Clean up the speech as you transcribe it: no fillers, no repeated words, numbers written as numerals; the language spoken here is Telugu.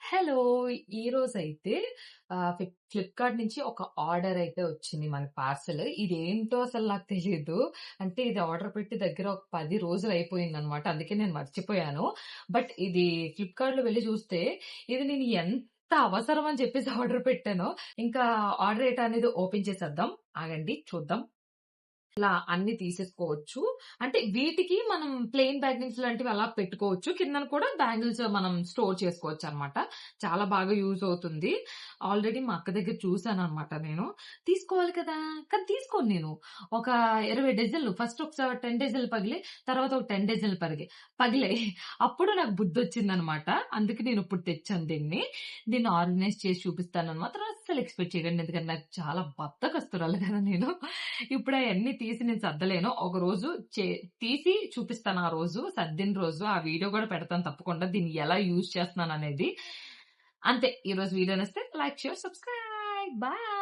హలో! ఈరోజైతే ఫ్లిప్‌కార్ట్ నుంచి ఒక ఆర్డర్ అయితే వచ్చింది మనకి పార్సెల్. ఇదేంటో అసలు నాకు తెలీదు. అంటే ఇది ఆర్డర్ పెట్టి దగ్గర ఒక 10 రోజులయిపోయిందనమాట. అందుకే నేను మర్చిపోయాను. బట్ ఇది ఫ్లిప్‌కార్ట్‌లో వెళ్లి చూస్తే ఇది నేను ఎంత అవసరం అని చెప్పేసి ఆర్డర్ పెట్టానో. ఇంకా ఆర్డర్ డేటా అనేది ఓపెన్ చేసేద్దాం. ఆగండి చూద్దాం. ఇలా అన్ని తీసేసుకోవచ్చు. అంటే వీటికి మనం ప్లెయిన్ బ్యాంగిల్స్ లాంటివి అలా పెట్టుకోవచ్చు. కిందన కూడా బ్యాంగిల్స్ మనం స్టోర్ చేసుకోవచ్చనమాట. చాలా బాగా యూజ్ అవుతుంది. ఆల్రెడీ మా అక్క దగ్గర చూసాననమాట నేను. తీసుకోవాలి కదా! కానీ తీసుకోను నేను. ఒక 20 డజన్లు ఫస్ట్ ఒకసారి 10 డజన్లు పగిలాయి. తర్వాత ఒక 10 డజన్లు పగిలాయి. అప్పుడు నాకు బుద్ధొచ్చిందనమాట. అందుకే నేనిప్పుడు తెచ్చాను దీన్ని. దీన్ని ఆర్గనైజ్ చేసి చూపిస్తానని మాత్రం అస్సలు ఎక్స్‌పెక్ట్ చేయకండి. ఎందుకంటే నాకు చాలా బద్ధకస్తురాలు కదా నేను. ఇప్పుడు అయన్నీ తీసి నేను సర్దలేను. ఒకరోజు తీసి చూపిస్తాను ఆ రోజు. సర్దిన రోజు ఆ వీడియో గూడా పెడతాను తప్పకుండా. దీన్ని ఎలా యూజ్ చేస్తున్నాననేది. అంతే. ఈరోజు వీడియో నచ్చితే లైక్, షేర్, సబ్స్క్రైబ్. బాయ్.